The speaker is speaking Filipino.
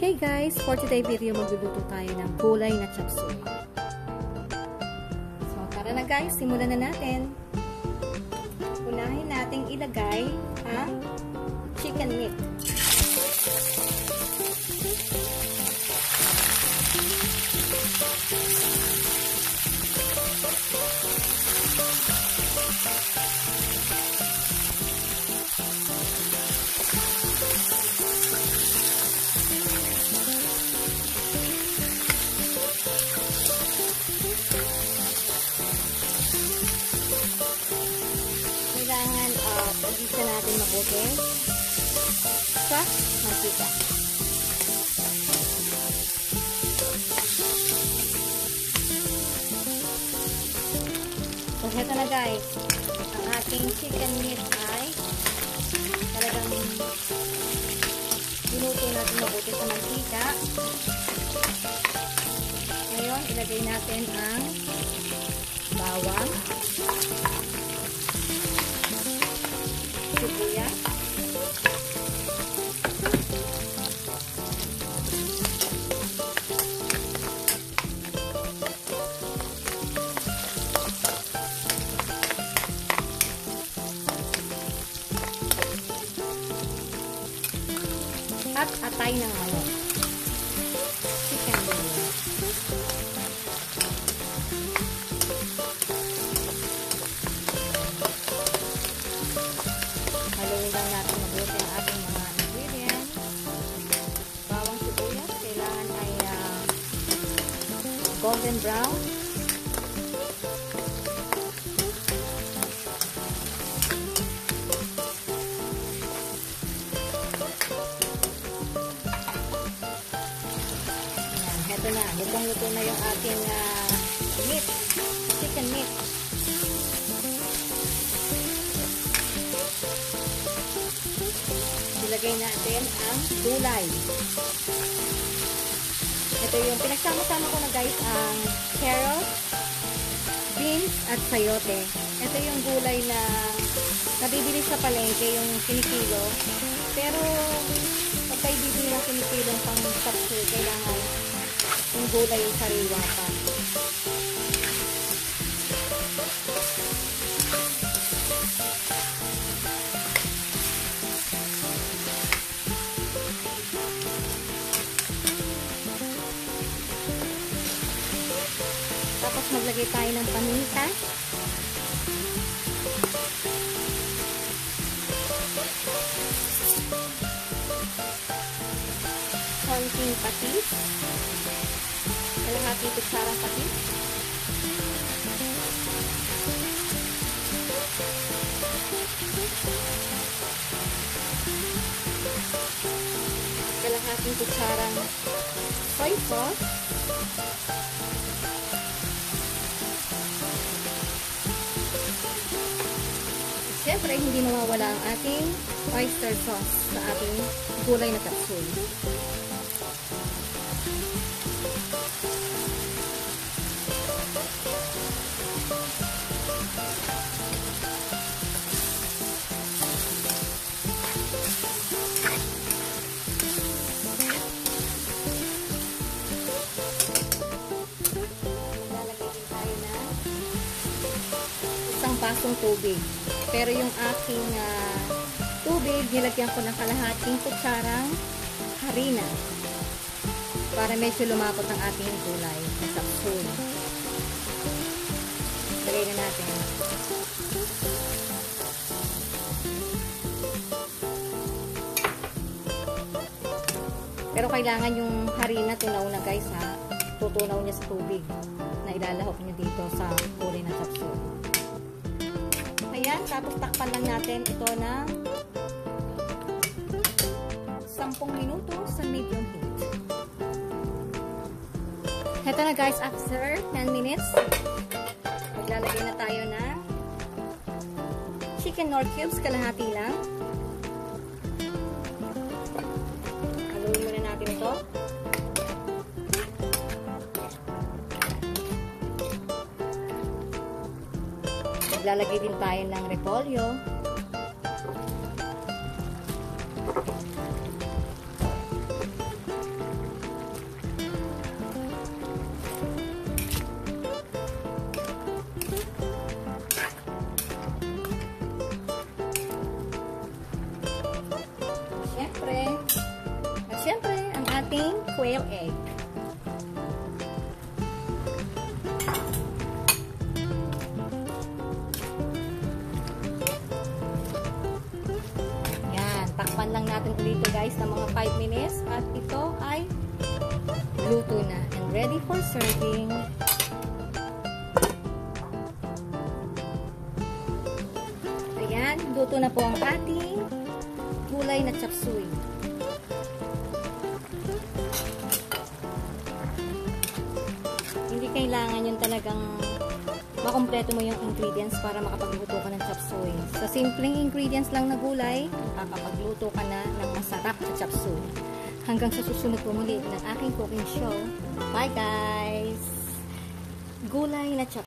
Okay guys, for today video magluluto tayo ng gulay na chop suey. So tara na guys, simulan na natin. Unahin nating ilagay ang chicken meat. Kailangan pag-isa natin mabuti sa mantika. So, heto na guys. Ang ating chicken meat ay talagang binuto natin mabuti sa mantika. Ngayon, ilagay natin ang bawang, sibuyas, at atay ng manok. Chicken bouillon. Haluin lang natin mabuti ang ating mga ingredients. Bawang sibuyas, kailangan ay golden brown. Ito na, lutong-luto na yung ating meat, chicken meat. Ilagay natin ang gulay. Ito yung pinagsama-sama ko na guys, ang carrot, beans, at sayote. Ito yung gulay na nabibili sa palengke, yung kinikilo. Pero pag kayo bibili ng kinikilong pang chop suey, kailangan yung gulay yung sariwa pa. Tapos maglagay tayo ng paminta. Konting patis. Kalahati kutsarang patis. Kalahating kutsarang soy sauce. Siyempre, hindi mawawala ang ating oyster sauce sa ating gulay na chop suey. Pasong tubig. Pero yung aking tubig, nilagyan ko ng kalahating kutsarang harina para medyo lumapot ang ating gulay na chop suey. Lagay na natin. Pero kailangan yung harina tunaw na guys ha. Tutunaw niya sa tubig na ilalahok niya dito sa gulay na chop suey. Ayan, tapos takpan lang natin ito na 10 minuto sa medium heat. Heto na guys, after 10 minutes, maglalagay na tayo ng chicken nor cubes, kalahati lang. Haluin muna natin ito. Maglalagay din tayo ng repolyo. quail egg. Yan, takpan lang natin ulit guys ng mga 5 minutes at ito ay luto na and ready for serving. Ayan, luto na po ang ating gulay na chop suey. Hindi kailangan yung talagang makompleto mo yung ingredients para makapagluto ka ng chop suey. Sa simpleng ingredients lang na gulay, makakapagluto ka na ng masarap na chop suey. Hanggang sa susunod po muli ng aking cooking show. Bye guys! Gulay na chop